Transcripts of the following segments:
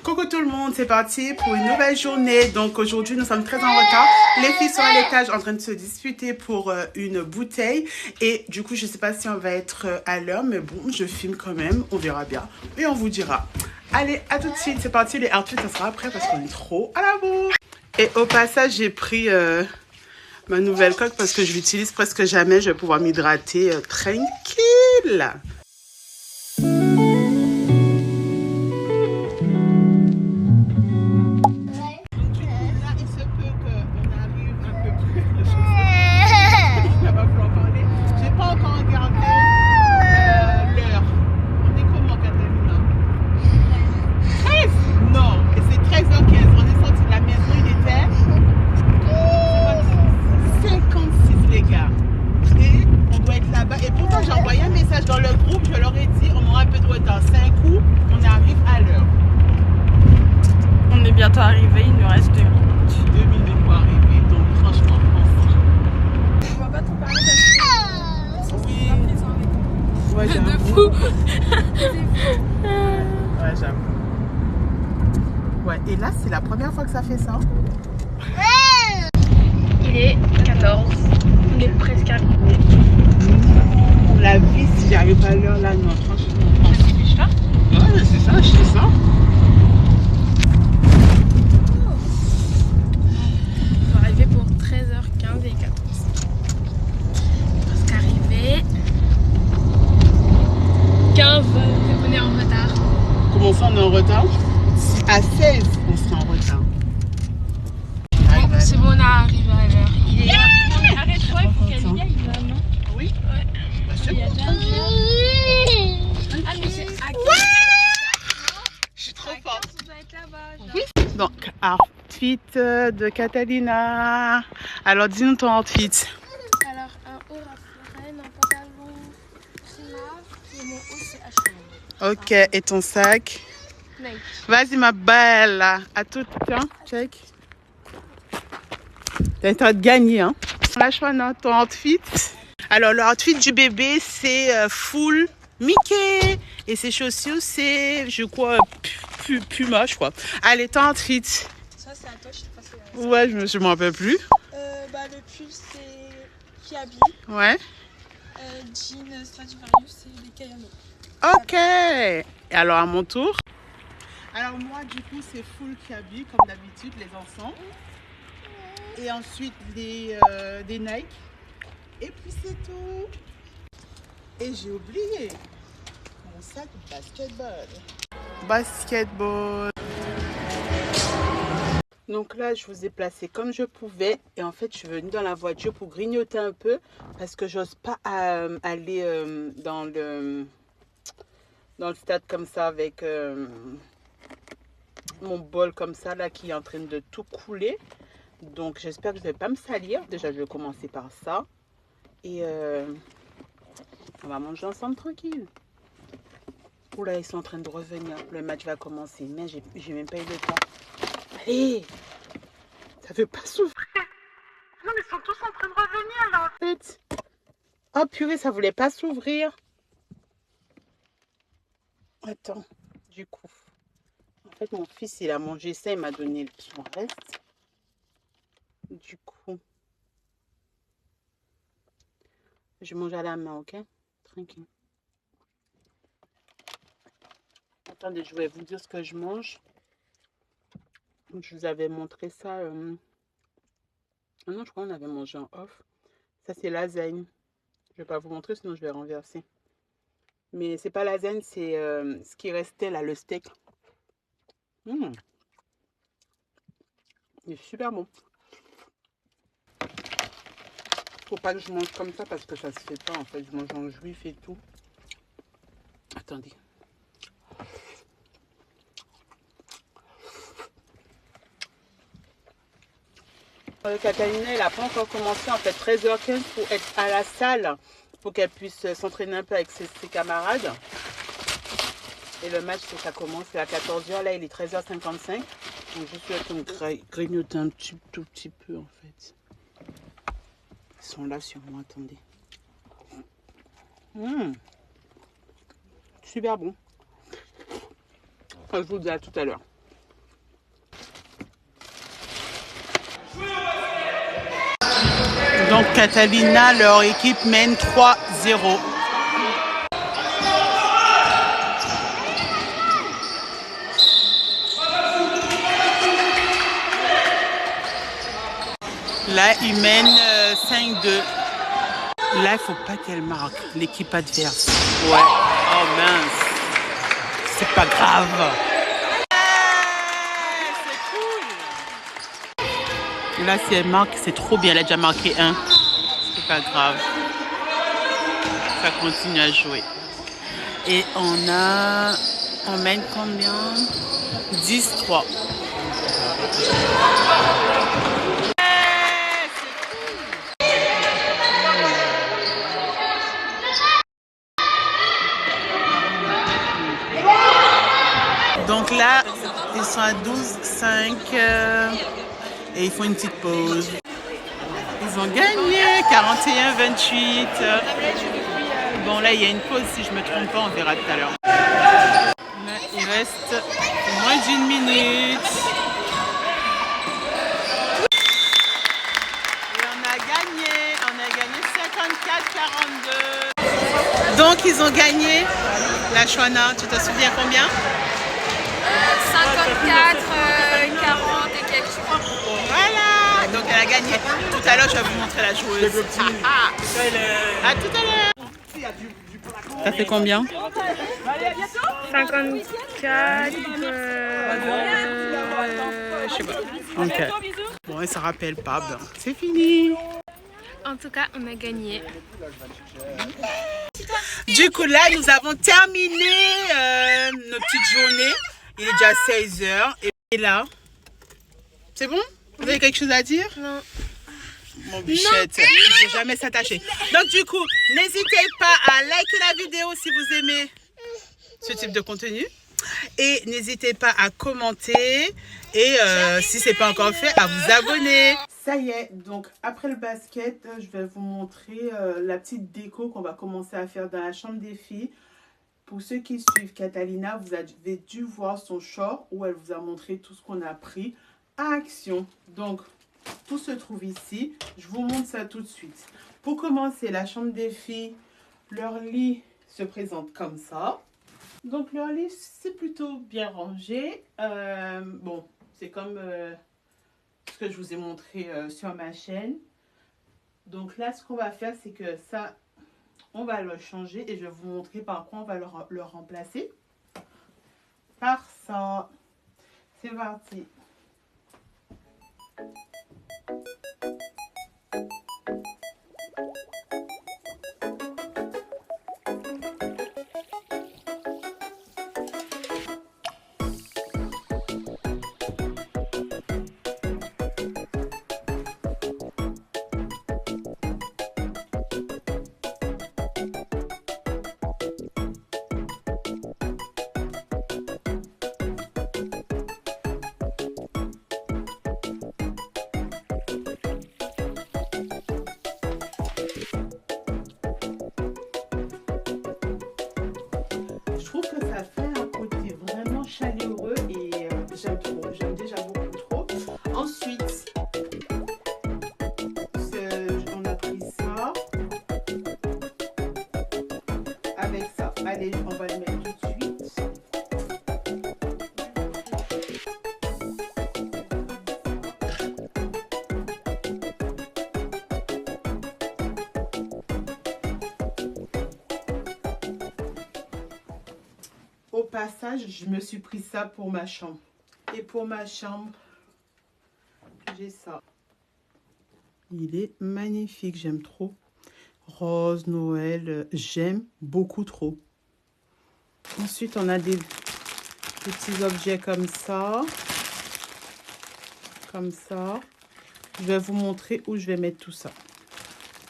Coucou tout le monde, c'est parti pour une nouvelle journée. Donc aujourd'hui, nous sommes très en retard. Les filles sont à l'étage en train de se disputer pour une bouteille. Et du coup, je ne sais pas si on va être à l'heure, mais bon, je filme quand même. On verra bien. Et on vous dira. Allez, à tout de suite. C'est parti. Les outfits, ça sera après parce qu'on est trop à la bourre. Et au passage, j'ai pris ma nouvelle coque parce que je l'utilise presque jamais. Je vais pouvoir m'hydrater tranquille. Dans le groupe, je leur ai dit, on aura un peu de retard. 5 coups, on arrive à l'heure. On est bientôt arrivé, il nous reste 2 minutes. 2 minutes pour arriver, donc franchement, enfin. On va pas trop parler parce que oui. Ouais, de fou. Ouais, j'avoue. Ouais, et là, c'est la première fois que ça fait ça. Il est 14. On est presque arrivé. La vie, si j'arrive à l'heure là, non, franchement. Je pas. Ouais, c'est ça, je fais ça. On va arriver pour 13h15 et 14. Presque arrivé. 15, on est en retard. Comment ça, on est en retard? À 16, on sera en retard. Bon, c'est bon, on est arrivé à l'heure. Il est... Arrête-toi, il faut qu'elle y aille là, non? Oui. Ouais. Bah, je Il y a plein de gens. Ah, mais c'est à 15. Je suis trop forte. On doit être là-bas. Oui. Donc, outfit de Catalina. Alors, dis-nous ton outfit. Alors, un haut Ralph Lauren, un pantalon Prima et mon haut c'est H&M. Ok, et ton sac? Nike. Vas-y, ma belle. À tout. Tiens, check. T'as intérêt de gagner, hein. Lâche maintenant ton outfit. Alors, le outfit du bébé, c'est full Mickey. Et ses chaussures, c'est, je crois, Puma, je crois. Allez, ton outfit. Ça c'est à toi, je sais pas si c'est Ouais, je m'en rappelle plus. bah, le pull c'est Kiabi. Ouais. Jean Stradivarius c'est les Kayano. Ok. Et alors, à mon tour. Alors, moi, du coup, c'est full Kiabi, comme d'habitude, les enfants. Et ensuite, des Nike. Et puis, c'est tout. Et j'ai oublié mon sac basketball. Basketball. Donc là, je vous ai placé comme je pouvais. Et en fait, je suis venue dans la voiture pour grignoter un peu. Parce que j'ose pas aller dans le stade comme ça avec mon bol comme ça là qui est en train de tout couler. Donc j'espère que je ne vais pas me salir. Déjà, je vais commencer par ça. Et on va manger ensemble tranquille. Oula, ils sont en train de revenir. Le match va commencer. Mais j'ai même pas eu le temps. Allez! Ça veut pas s'ouvrir. Non, mais ils sont tous en train de revenir là en fait. Oh purée, ça voulait pas s'ouvrir. Attends, du coup. En fait, mon fils, il a mangé ça. Il m'a donné son reste. Du coup. Je mange à la main, ok? Tranquille. Attendez, je vais vous dire ce que je mange. Je vous avais montré ça. Ah non, je crois qu'on avait mangé en off. Ça, c'est lasagne. Je vais pas vous montrer, sinon je vais renverser. Mais c'est pas lasagne, c'est ce qui restait là, le steak. Il est super bon. Faut pas que je mange comme ça parce que ça se fait pas en fait. Je mange en juif et tout. Attendez. Catalina, elle n'a pas encore commencé en fait 13h15 pour être à la salle pour qu'elle puisse s'entraîner un peu avec ses camarades. Et le match, ça commence à 14h. Là, il est 13h55. Donc, je suis en train de grignoter un tout petit peu en fait. Ils sont là sur moi, attendez. Super bon. Enfin, je vous dis à tout à l'heure. Donc Catalina, leur équipe mène 3-0. Là, ils mènent 5-2. Là, il faut pas qu'elle marque, l'équipe adverse. Ouais. Oh mince. C'est pas grave. C'est cool. Là, si elle marque, c'est trop bien. Elle a déjà marqué 1. C'est pas grave. Ça continue à jouer. Et on mène combien? 10-3. Donc là, ils sont à 12-5 et ils font une petite pause. Ils ont gagné 41-28. Bon, là, il y a une pause, si je ne me trompe pas, on verra tout à l'heure. Il reste moins d'1 minute. Et on a gagné 54-42. Donc, ils ont gagné. La Chouana, tu te souviens combien? 54, 40 et quelques chose. Voilà. Donc, elle a gagné. Tout à l'heure, je vais vous montrer la joueuse. À tout à l'heure. Ça fait combien? 54, je sais pas. Ok. Bon, elle se rappelle pas. Ben, c'est fini. En tout cas, on a gagné. Du coup, là, nous avons terminé nos petites journées. Il est déjà 16h. Et là, c'est bon? Vous avez quelque chose à dire? Non. Mon bichette, je vais jamais s'attacher. Donc du coup, n'hésitez pas à liker la vidéo si vous aimez ce type de contenu. Et n'hésitez pas à commenter. Et si ce n'est pas encore fait, à vous abonner. Ça y est, donc après le basket, je vais vous montrer la petite déco qu'on va commencer à faire dans la chambre des filles. Pour ceux qui suivent Catalina, vous avez dû voir son short où elle vous a montré tout ce qu'on a pris à action. Donc, tout se trouve ici. Je vous montre ça tout de suite. Pour commencer, la chambre des filles, leur lit se présente comme ça. Donc, leur lit, c'est plutôt bien rangé. Bon, c'est comme ce que je vous ai montré sur ma chaîne. Donc là, ce qu'on va faire, c'est que ça, on va le changer et je vais vous montrer par quoi on va le remplacer. Par ça. C'est parti. Je trouve que ça fait un côté vraiment chaleureux et j'aime trop, j'aime déjà beaucoup trop. Ensuite, on a pris ça avec ça. Allez, on va le mettre tout de suite. Au passage, je me suis pris ça pour ma chambre. Et pour ma chambre, j'ai ça. Il est magnifique, j'aime trop. Rose, Noël, j'aime beaucoup trop. Ensuite, on a des petits objets comme ça. Comme ça. Je vais vous montrer où je vais mettre tout ça.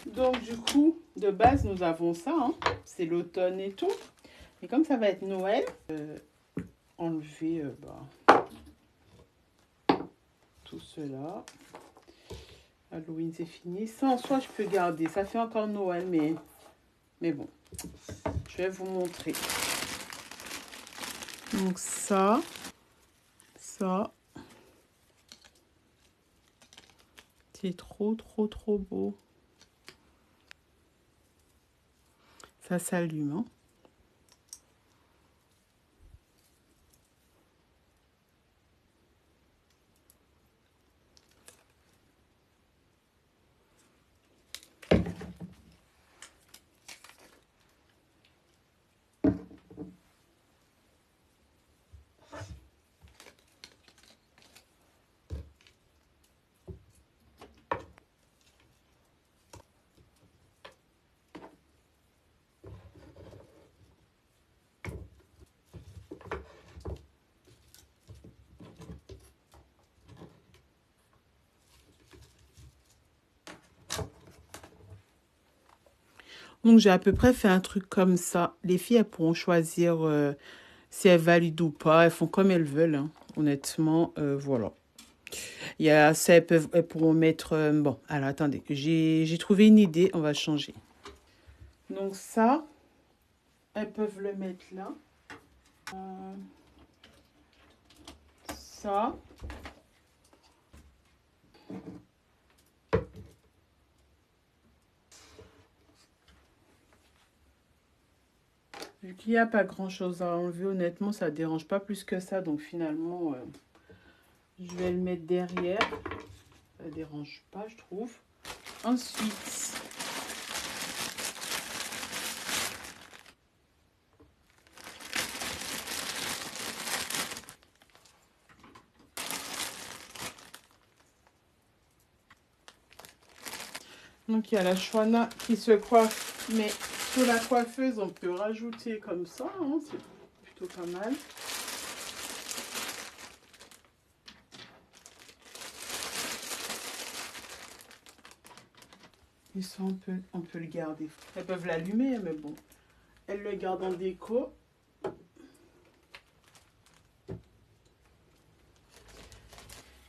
Donc, du coup, de base, nous avons ça. Hein. C'est l'automne et tout. Et comme ça va être Noël, enlever tout cela. Halloween, c'est fini. Ça, en soi, je peux garder. Ça fait encore Noël, mais bon. Je vais vous montrer. Donc, ça. C'est trop, trop, trop beau. Ça s'allume, hein. Donc, j'ai à peu près fait un truc comme ça. Les filles, elles pourront choisir si elles valident ou pas. Elles font comme elles veulent, hein. Honnêtement, voilà. Il y a ça, elles pourront mettre... bon, alors attendez, j'ai trouvé une idée. On va changer. Donc ça, elles peuvent le mettre là. Ça. Vu qu'il n'y a pas grand chose à enlever, honnêtement, ça ne dérange pas plus que ça. Donc finalement, je vais le mettre derrière. Ça ne dérange pas, je trouve. Ensuite, donc il y a la chouana qui se coiffe, mais sur la coiffeuse, on peut rajouter comme ça, hein, c'est plutôt pas mal. Et ça, on peut le garder. Elles peuvent l'allumer, mais bon, elles le gardent en déco.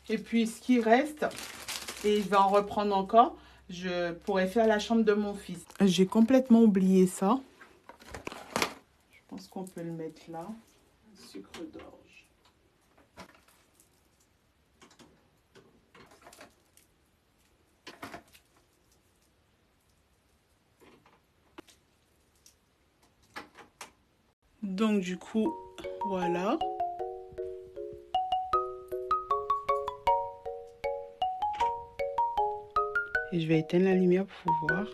Et puis, ce qui reste, et je vais en reprendre encore, je pourrais faire la chambre de mon fils. J'ai complètement oublié ça. Je pense qu'on peut le mettre là. Sucre d'orge. Donc, du coup, voilà. Et je vais éteindre la lumière pour voir.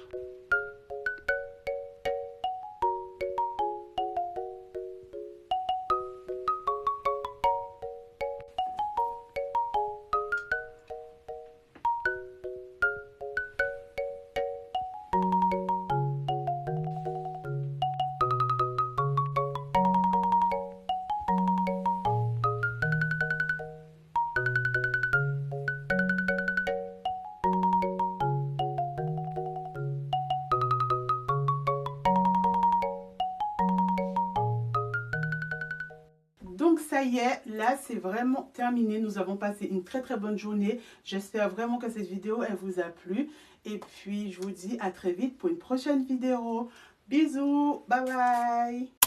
Donc ça y est, là c'est vraiment terminé. Nous avons passé une très très bonne journée. J'espère vraiment que cette vidéo elle vous a plu. Et puis je vous dis à très vite pour une prochaine vidéo. Bisous, bye bye.